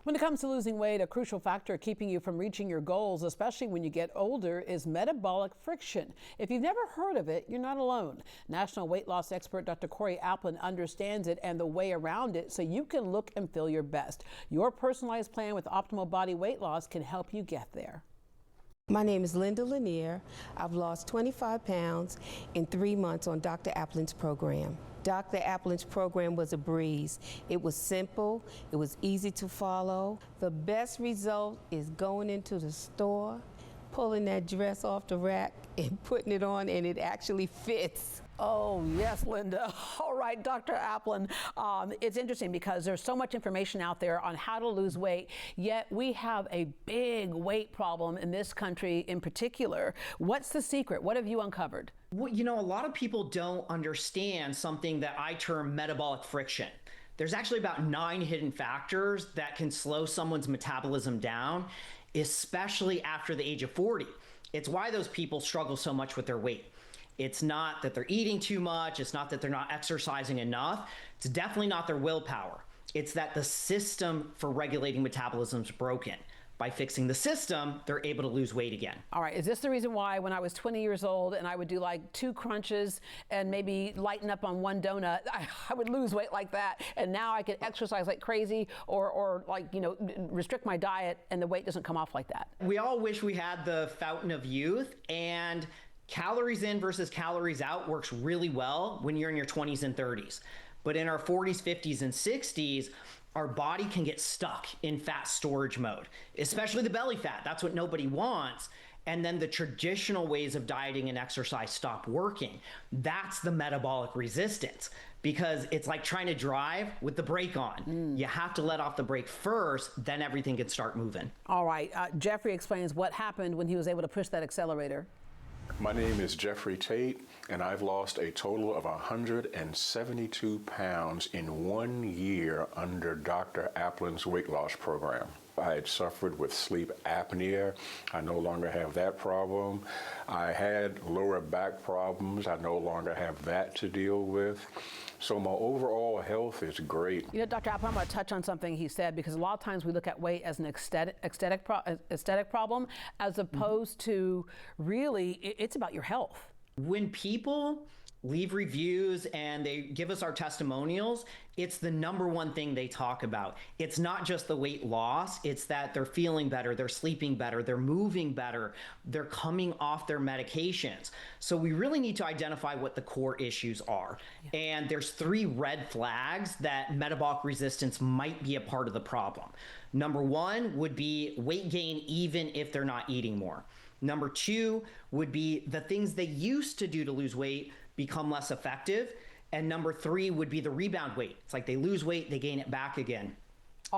When it comes to losing weight, a crucial factor keeping you from reaching your goals, especially when you get older, is metabolic friction. If you've never heard of it, you're not alone. National weight loss expert Dr. Cory Aplin understands it and the way around it so you can look and feel your best. Your personalized plan with optimal body weight loss can help you get there. My name is Linda Lanier. I've lost 25 pounds in 3 months on Dr. Aplin's program. Dr. Aplin's program was a breeze. It was simple, it was easy to follow. The best result is going into the store, pulling that dress off the rack and putting it on, and it actually fits. Oh, yes, Linda. All right, Dr. Aplin, it's interesting because there's so much information out there on how to lose weight, yet we have a big weight problem in this country in particular. What's the secret? What have you uncovered? Well, you know, a lot of people don't understand something that I term metabolic friction. There's actually about 9 hidden factors that can slow someone's metabolism down, especially after the age of 40. It's why those people struggle so much with their weight. It's not that they're eating too much. It's not that they're not exercising enough. It's definitely not their willpower. It's that the system for regulating metabolism is broken. By fixing the system, they're able to lose weight again. All right, is this the reason why when I was 20 years old and I would do like 2 crunches and maybe lighten up on 1 donut, I would lose weight like that, and now I can exercise like crazy or like, you know, restrict my diet and the weight doesn't come off like that? We all wish we had the fountain of youth, and calories in versus calories out works really well when you're in your 20s and 30s. But in our 40s, 50s, and 60s, our body can get stuck in fat storage mode, especially the belly fat. That's what nobody wants. And then the traditional ways of dieting and exercise stop working. That's the metabolic resistance, because it's like trying to drive with the brake on. You have to let off the brake first, then everything can start moving. All right, Jeffrey explains what happened when he was able to push that accelerator. My name is Jeffrey Tate, and I've lost a total of 172 pounds in 1 year under Dr. Aplin's weight loss program. I had suffered with sleep apnea. I no longer have that problem. I had lower back problems. I no longer have that to deal with. So my overall health is great. You know, Dr. Aplin, I'm going to touch on something he said, because a lot of times we look at weight as an aesthetic problem, as opposed to really, it's about your health. When people leave reviews and they give us our testimonials, it's the #1 thing they talk about. It's not just the weight loss, it's that they're feeling better, they're sleeping better, they're moving better, they're coming off their medications. So we really need to identify what the core issues are. Yeah. And there's 3 red flags that metabolic resistance might be a part of the problem. #1 would be weight gain even if they're not eating more. #2 would be the things they used to do to lose weight become less effective. And #3 would be the rebound weight. It's like they lose weight, they gain it back again.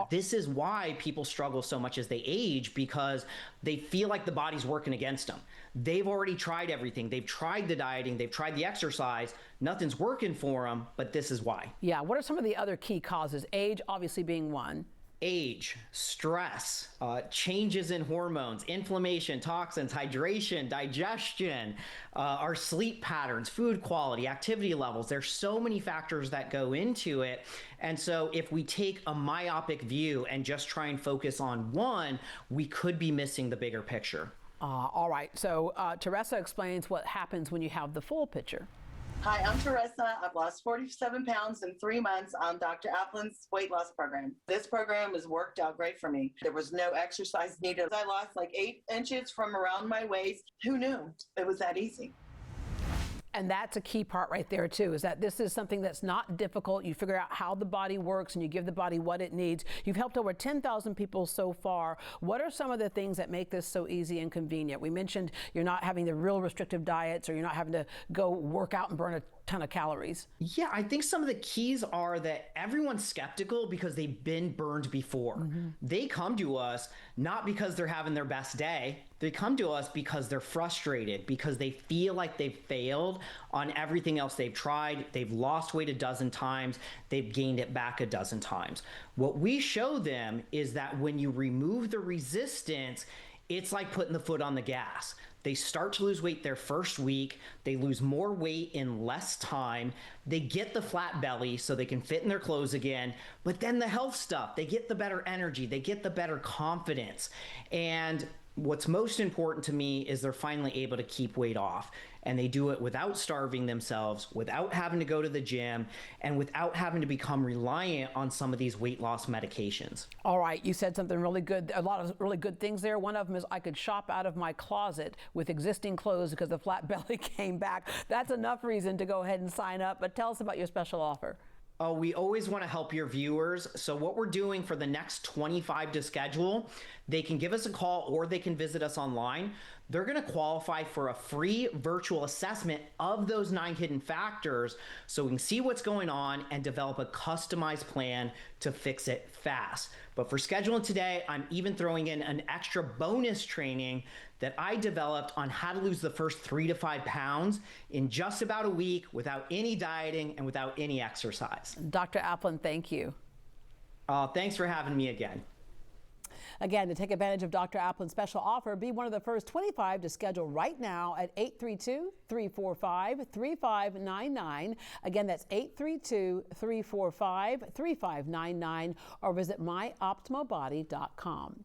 This is why people struggle so much as they age, because they feel like the body's working against them. They've already tried everything. They've tried the dieting, they've tried the exercise, nothing's working for them, but this is why. Yeah, what are some of the other key causes? Age obviously being one. Age, stress, changes in hormones, inflammation, toxins, hydration, digestion, our sleep patterns, food quality, activity levels. There's so many factors that go into it. And so if we take a myopic view and just try and focus on one, we could be missing the bigger picture. All right, so Teresa explains what happens when you have the full picture. Hi, I'm Teresa. I've lost 47 pounds in 3 months on Dr. Aplin's weight loss program. This program has worked out great for me. There was no exercise needed. I lost like 8 inches from around my waist. Who knew it was that easy? And that's a key part right there too, is that this is something that's not difficult. You figure out how the body works and you give the body what it needs. You've helped over 10,000 people so far. What are some of the things that make this so easy and convenient? We mentioned you're not having the real restrictive diets, or you're not having to go work out and burn a ton of calories. Yeah, I think some of the keys are that everyone's skeptical because they've been burned before. They come to us not because they're having their best day. They come to us because they're frustrated, because they feel like they've failed on everything else they've tried. They've lost weight a dozen times. They've gained it back a dozen times. What we show them is that when you remove the resistance, it's like putting the foot on the gas. They start to lose weight their first week. They lose more weight in less time. They get the flat belly so they can fit in their clothes again. But then the health stuff, they get the better energy. They get the better confidence. And what's most important to me is they're finally able to keep weight off. And they do it without starving themselves, without having to go to the gym, and without having to become reliant on some of these weight loss medications. All right, you said something really good, a lot of really good things there. One of them is I could shop out of my closet with existing clothes because the flat belly came back. That's enough reason to go ahead and sign up. But tell us about your special offer. Oh, we always want to help your viewers. So what we're doing for the next 25 to schedule, they can give us a call or they can visit us online. They're going to qualify for a free virtual assessment of those 9 hidden factors so we can see what's going on and develop a customized plan to fix it fast. But for scheduling today, I'm even throwing in an extra bonus training that I developed on how to lose the first 3 to 5 pounds in just about a week without any dieting and without any exercise. Dr. Aplin, thank you. Thanks for having me again. Again, to take advantage of Dr. Aplin's special offer, be one of the first 25 to schedule right now at 832-345-3599. Again, that's 832-345-3599, or visit myoptimobody.com.